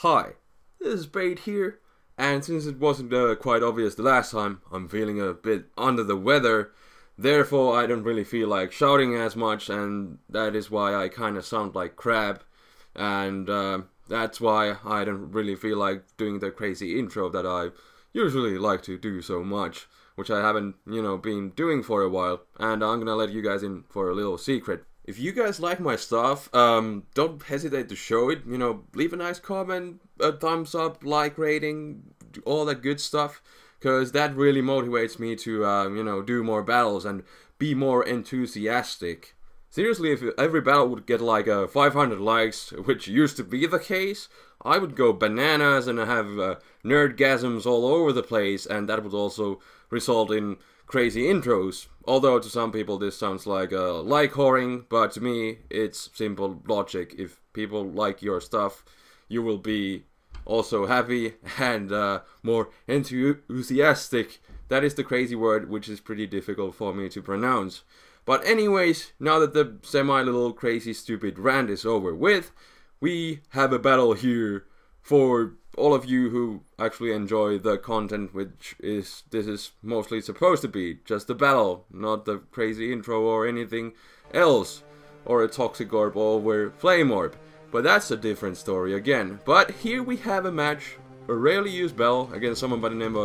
Hi, this is Spade here, and since it wasn't quite obvious the last time, I'm feeling a bit under the weather, therefore I don't really feel like shouting as much, and that is why I kinda sound like crap, and that's why I don't really feel like doing the crazy intro that I usually like to do so much, which I haven't, been doing for a while, and I'm gonna let you guys in for a little secret. If you guys like my stuff, don't hesitate to show it, leave a nice comment, a thumbs up, like rating, all that good stuff, because that really motivates me to, do more battles and be more enthusiastic. Seriously, if every battle would get like 500 likes, which used to be the case, I would go bananas and have nerdgasms all over the place, and that would also result in crazy intros. Although to some people this sounds like like whoring, but to me it's simple logic. If people like your stuff, you will be also happy and more enthusiastic. That is the crazy word, which is pretty difficult for me to pronounce. But anyways, now that the semi-little crazy stupid rant is over with, we have a battle here for all of you who actually enjoy the content, which is, this is mostly supposed to be just a battle, not the crazy intro or anything else, or a toxic orb over flame orb. But that's a different story again. But here we have a match, a rarely used battle against someone by the name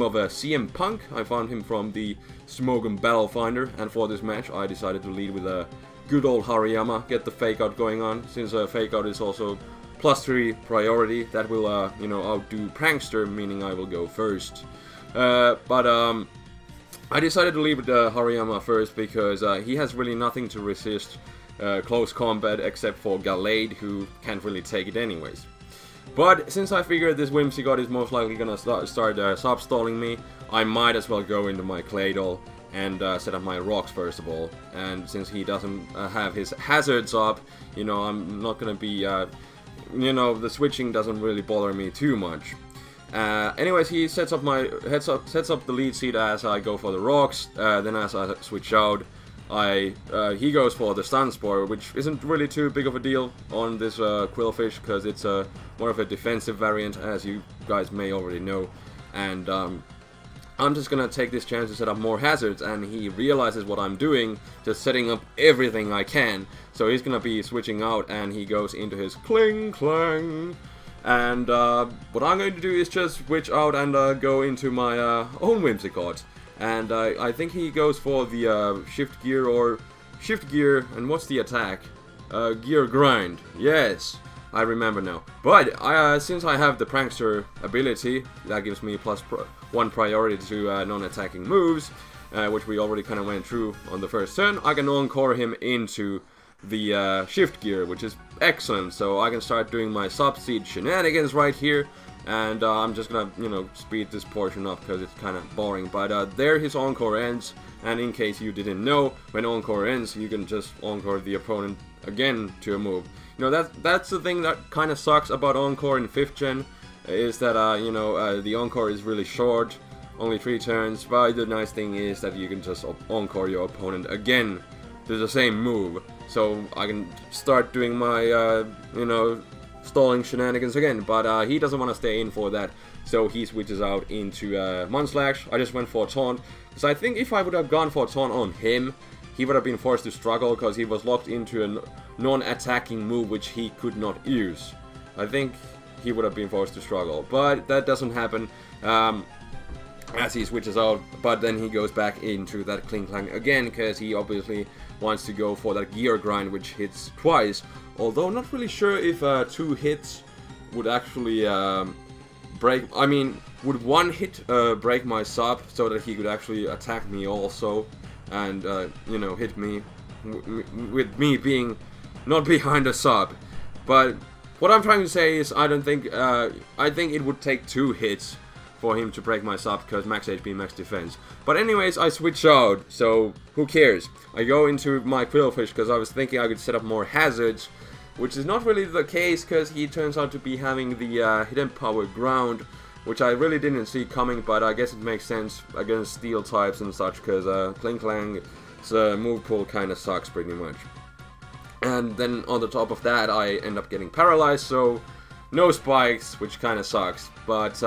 of CM Punk. I found him from the Smogon Battle Finder, and for this match I decided to lead with a good old Hariyama, get the fake out going on, since fake out is also +3 priority. That will, outdo Prankster, meaning I will go first. But I decided to leave with Hariyama first because he has really nothing to resist close combat except for Galade, who can't really take it anyways. But since I figured this Whimsicott is most likely gonna start sub-stalling me, I might as well go into my Cladle and set up my rocks first of all. And since he doesn't have his hazards up, I'm not gonna be the switching doesn't really bother me too much. Anyways, he sets up the lead seat as I go for the rocks. Then as I switch out, he goes for the stun spore, which isn't really too big of a deal on this Qwillfish, because it's more of a defensive variant, as you guys may already know. And I'm just gonna take this chance to set up more hazards, and he realizes what I'm doing, just setting up everything I can. So he's gonna be switching out, and he goes into his Cling Clang. And what I'm going to do is just switch out and go into my own Whimsicott. And I think he goes for the shift gear, and what's the attack? Gear grind. Yes, I remember now. But since I have the Prankster ability, that gives me +1 priority to non-attacking moves, which we already kind of went through on the first turn. I can encore him into the shift gear, which is excellent. So I can start doing my sub-seed shenanigans right here. And I'm just gonna, speed this portion up because it's kind of boring. But there his encore ends. And in case you didn't know, when encore ends, you can just encore the opponent again to a move. That's the thing that kind of sucks about encore in 5th gen, is that, the encore is really short, only 3 turns. But the nice thing is that you can just encore your opponent again to the same move. So I can start doing my, stalling shenanigans again, but he doesn't want to stay in for that, so he switches out into Mudslash. I just went for a taunt, because I think if I would have gone for a taunt on him, he would have been forced to struggle, because he was locked into a non-attacking move which he could not use. I think he would have been forced to struggle, but that doesn't happen as he switches out. But then he goes back into that Cling Clang again, because he obviously wants to go for that gear grind, which hits twice. Although not really sure if 2 hits would actually break. I mean, would 1 hit break my sub so that he could actually attack me also, and hit me with me being not behind a sub. But what I'm trying to say is, I think it would take 2 hits for him to break my sub, because max HP, max defense. But anyways, I switch out, so who cares? I go into my Qwillfish because I was thinking I could set up more hazards, which is not really the case, because he turns out to be having the hidden power ground, which I really didn't see coming, but I guess it makes sense against steel types and such, because Cling Clang's move pool kind of sucks pretty much. And then on the top of that, I end up getting paralyzed, so no spikes, which kind of sucks. But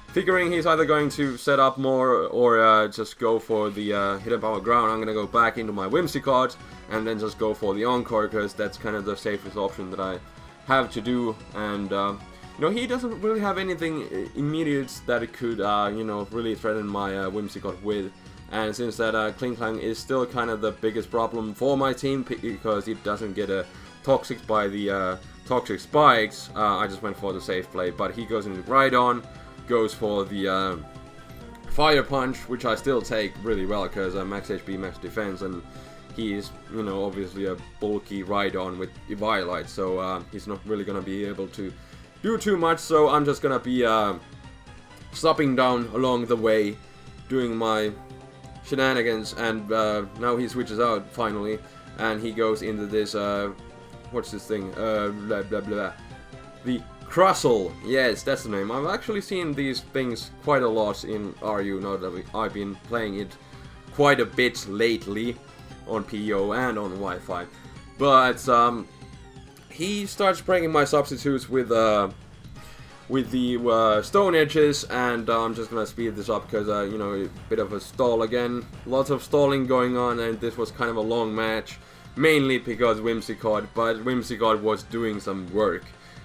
figuring he's either going to set up more or just go for the hidden power ground, I'm gonna go back into my Whimsicott and then just go for the Encore, because that's kind of the safest option that I have to do. And you know, he doesn't really have anything immediate that it could you know, really threaten my Whimsicott with. And since that Clinching is still kind of the biggest problem for my team, because it doesn't get toxic by the toxic spikes, I just went for the safe play. But he goes into Rhydon, goes for the Fire Punch, which I still take really well, because max HP, max defense, and he is, you know, obviously a bulky Rhydon with Eviolite, so he's not really gonna be able to do too much. So I'm just gonna be stopping down along the way, doing my shenanigans. And now he switches out finally, and he goes into this what's this thing, blah blah blah, the Crustle. Yes, that's the name. I've actually seen these things quite a lot in RU, now that I've been playing it quite a bit lately on PO and on Wi-Fi. But he starts breaking my substitutes with the stone edges, and I'm just gonna speed this up because you know, a bit of a stall again, lots of stalling going on, and this was kind of a long match, mainly because Whimsicott, but Whimsicott was doing some work.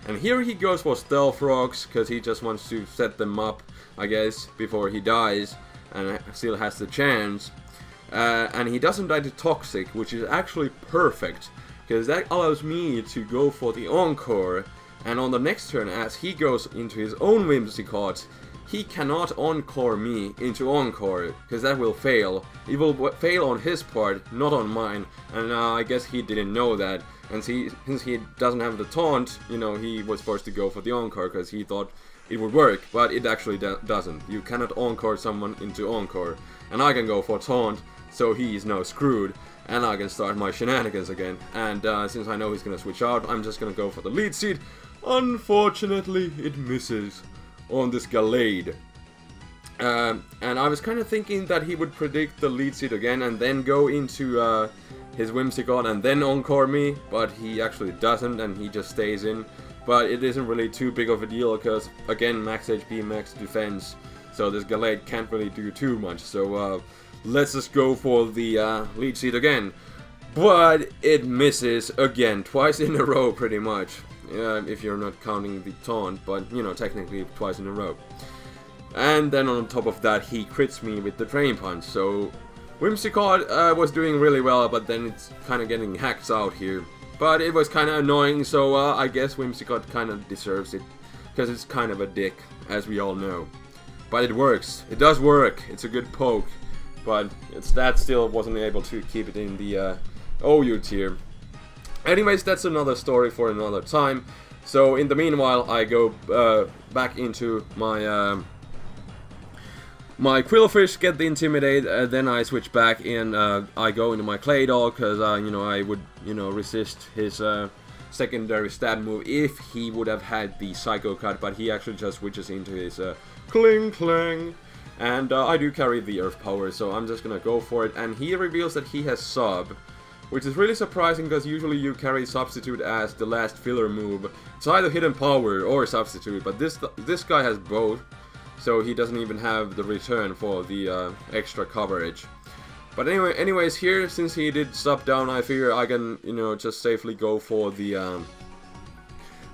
And here he goes for Stealth Rocks, because he just wants to set them up, I guess, before he dies, and still has the chance. And he doesn't die to Toxic, which is actually perfect, because that allows me to go for the Encore. And on the next turn, as he goes into his own Whimsicott, he cannot Encore me into Encore, because that will fail. It will fail on his part, not on mine, and I guess he didn't know that. And since he doesn't have the taunt, you know, he was forced to go for the Encore, because he thought it would work, but it actually doesn't. You cannot Encore someone into Encore, and I can go for taunt, so he is now screwed, and I can start my shenanigans again. And since I know he's gonna switch out, I'm just gonna go for the lead seed. Unfortunately, it misses on this Galade. And I was kind of thinking that he would predict the lead seed again and then go into his Whimsicott and then Encore me, but he actually doesn't, and he just stays in. But it isn't really too big of a deal, because again, max HP, max defense, so this Galade can't really do too much. So let's just go for the lead seed again. But it misses again, twice in a row pretty much. If you're not counting the taunt, but you know, technically twice in a row. And then on top of that, he crits me with the Drain Punch. So Whimsicott was doing really well, but then it's kind of getting hacked out here. But it was kind of annoying, so I guess Whimsicott kind of deserves it, because it's kind of a dick, as we all know. But it works. It does work. It's a good poke. But that still wasn't able to keep it in the OU tier. Anyways, that's another story for another time. So in the meanwhile, I go back into my my Quillfish, get the Intimidate, then I switch back in. I go into my Clay Doll, because you know, I would, you know, resist his secondary stab move if he would have had the Psycho Cut, but he actually just switches into his Cling. And I do carry the Earth Power, so I'm just gonna go for it. And he reveals that he has Sub, which is really surprising, because usually you carry Substitute as the last filler move. It's either Hidden Power or Substitute, but this guy has both, so he doesn't even have the return for the extra coverage. But anyways, here, since he did Sub down, I figure I can, you know, just safely go for the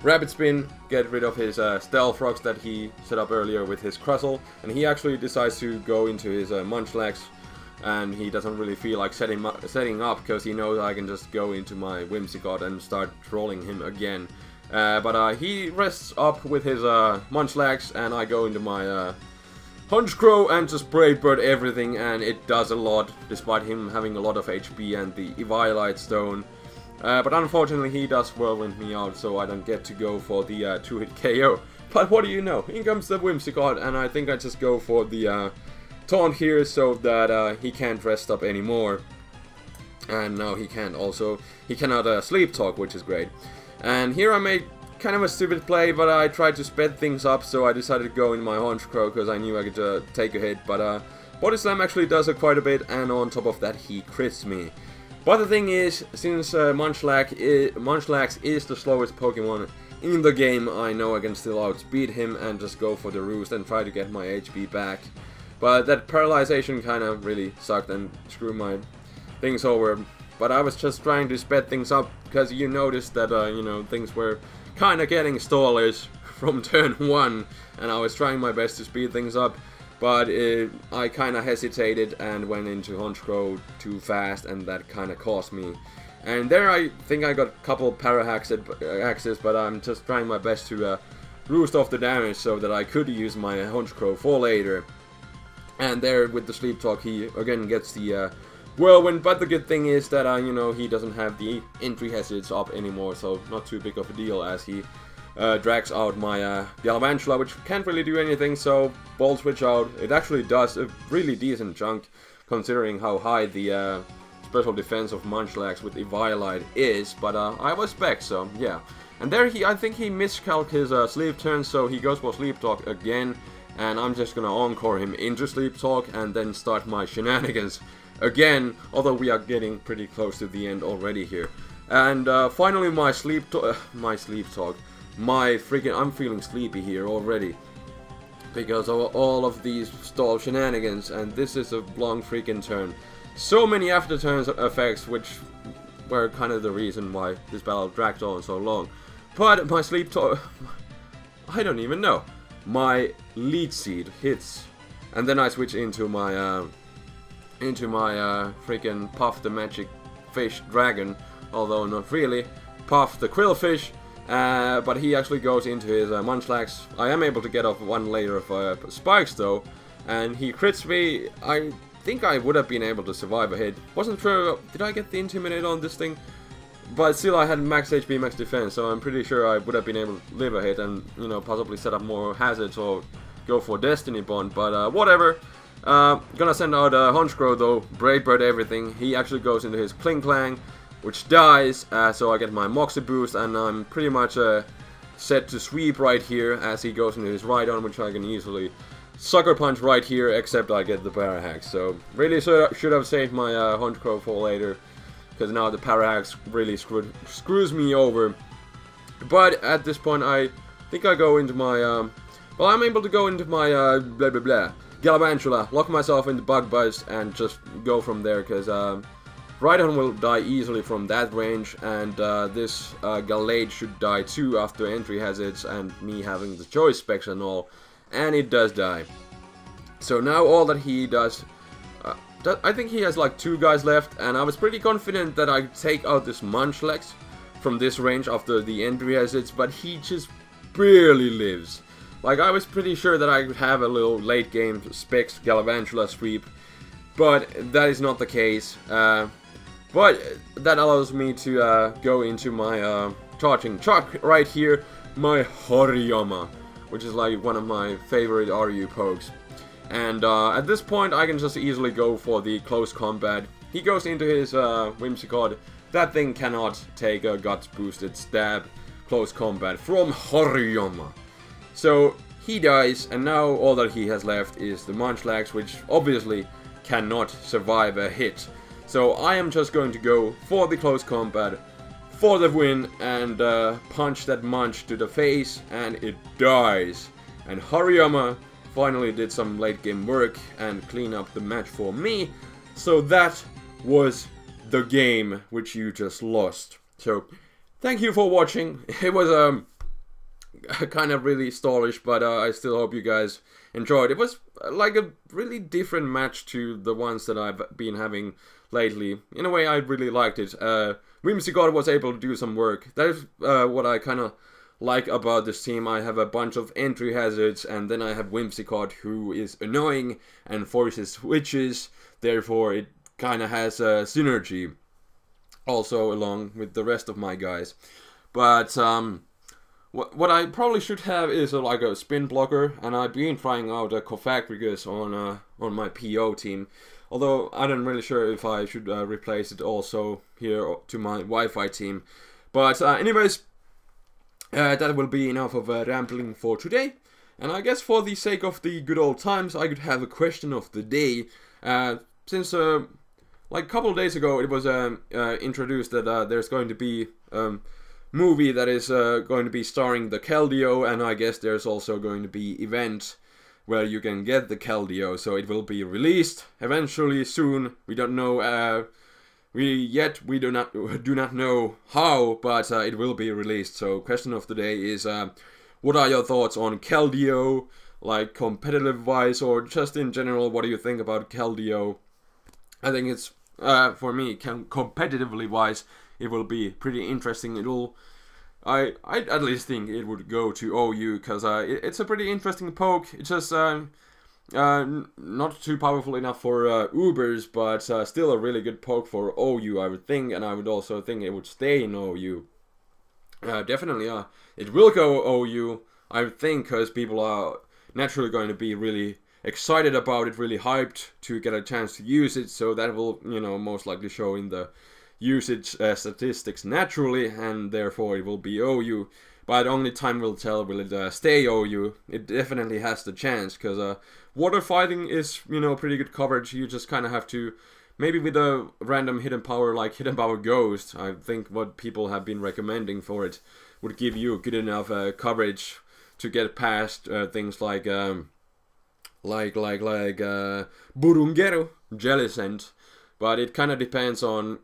Rapid Spin, get rid of his Stealth Rocks that he set up earlier with his Crustle, and he actually decides to go into his Munchlax. And he doesn't really feel like setting up, because he knows I can just go into my Whimsicott and start trolling him again. But he rests up with his Munchlax, and I go into my Honchkrow and just Brave Bird everything, and it does a lot, despite him having a lot of HP and the Eviolite Stone. But unfortunately, he does Whirlwind me out, so I don't get to go for the 2-hit KO. But what do you know? In comes the Whimsicott, and I think I just go for the taunt here, so that he can't rest up anymore. And now he cannot Sleep Talk, which is great. And here I made kind of a stupid play, but I tried to sped things up, so I decided to go in my Honchkrow, because I knew I could take a hit. But Body Slam actually does it quite a bit, and on top of that he crits me. But the thing is, since Munchlax is the slowest Pokemon in the game, I know I can still outspeed him and just go for the roost and try to get my HP back. But that paralyzation kind of really sucked and screwed my things over. But I was just trying to sped things up because you noticed that, you know, things were kind of getting stallish from turn 1. And I was trying my best to speed things up. But I kind of hesitated and went into Honchkrow too fast, and that kind of cost me. And there I think I got a couple para axes, but I'm just trying my best to roost off the damage so that I could use my Honchkrow for later. And there with the Sleep Talk he again gets the Whirlwind, but the good thing is that you know, he doesn't have the entry hazards up anymore, so not too big of a deal as he drags out my Galvantula, which can't really do anything, so Ball Switch out. It actually does a really decent chunk, considering how high the special defense of Munchlax with Eviolite is, but I was back, so yeah. And there I think he miscalculated his sleep turn, so he goes for Sleep Talk again, and I'm just gonna encore him into Sleep Talk and then start my shenanigans again, although we are getting pretty close to the end already here. And finally my Sleep Talk, I'm feeling sleepy here already because of all of these stall shenanigans, and this is a long freaking turn. So many after turns effects, which were kind of the reason why this battle dragged on so long. But my Sleep Talk, I don't even know. My Lead Seed hits, and then I switch into my freaking Puff the Magic Fish Dragon, although not really. Puff the Quillfish. But he actually goes into his Munchlax. I am able to get off one layer of spikes though, and he crits me. I think I would have been able to survive a hit. Wasn't sure, did I get the Intimidate on this thing? But still I had max HP, max defense, so I'm pretty sure I would have been able to live a hit and, you know, possibly set up more hazards or go for Destiny Bond, but whatever. Gonna send out Honchkrow though, Brave Bird everything. He actually goes into his Kling-Clang, which dies, so I get my Moxie boost, and I'm pretty much set to sweep right here as he goes into his Rhydon, which I can easily Sucker Punch right here, except I get the Parahax. So really should have saved my Honchkrow for later, because now the Parahax really screws me over. But at this point I think I go into my, well, I'm able to go into my blah blah blah Galvantula, lock myself into Bug Buzz, and just go from there, because Rhydon will die easily from that range, and this Galade should die too after entry hazards and me having the choice specs and all, and it does die. So now all that he does, I think he has like 2 guys left, and I was pretty confident that I'd take out this Munchlax from this range after the entry hazards, but he just barely lives. Like, I was pretty sure that I could have a little late game specs Galvantula sweep, but that is not the case. But that allows me to go into my charging chuck right here, my Hariyama, which is like one of my favorite RU pokes. And at this point I can just easily go for the close combat. He goes into his Whimsicott. That thing cannot take a guts boosted stab close combat from Hariyama. So he dies, and now all that he has left is the Munchlax, which obviously cannot survive a hit. So I am just going to go for the close combat, for the win, and punch that Munch to the face, and it dies. And Hariyama finally did some late game work and clean up the match for me. So that was the game which you just lost. So thank you for watching. It was kind of really stallish, but I still hope you guys enjoyed. It was like a really different match to the ones that I've been having lately. In a way, I really liked it. Whimsicott was able to do some work. That is what I kind of like about this team. I have a bunch of entry hazards, and then I have Whimsicott, who is annoying and forces switches. Therefore, it kind of has a synergy also along with the rest of my guys. But what I probably should have is like a spin blocker, and I've been trying out a Cofagrigus on my PO team. Although I'm not really sure if I should replace it also here to my Wi-Fi team. But anyways, that will be enough of rambling for today. And I guess for the sake of the good old times, I could have a question of the day. Since like a couple of days ago, it was introduced that there's going to be movie that is going to be starring the Keldeo, and I guess there's also going to be event where you can get the Keldeo, so it will be released eventually soon. We don't know we do not know how, but it will be released. So question of the day is what are your thoughts on Keldeo, like competitive wise or just in general? What do you think about Keldeo? I think it's for me competitively wise it will be pretty interesting. I at least think it would go to OU because it's a pretty interesting poke. It's just not too powerful enough for Ubers, but still a really good poke for OU, I would think, and I would also think it would stay in OU. Definitely, it will go OU, I would think, because people are naturally going to be really excited about it, really hyped to get a chance to use it, so that will, most likely show in the usage statistics naturally, and therefore it will be OU. But only time will tell, will it stay OU? It definitely has the chance, because water fighting is, pretty good coverage. You just kind of have to, maybe with a random hidden power like Hidden Power Ghost, I think what people have been recommending for it would give you good enough coverage to get past things like Burungero, Jelly Scent. But it kind of depends on,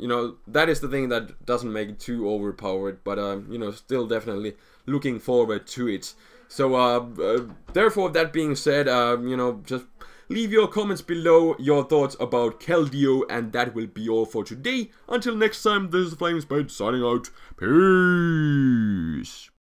that is the thing that doesn't make it too overpowered, but, still definitely looking forward to it. So, therefore, that being said, just leave your comments below, your thoughts about Keldeo, and that will be all for today. Until next time, this is TheFlamingSpade signing out. Peace!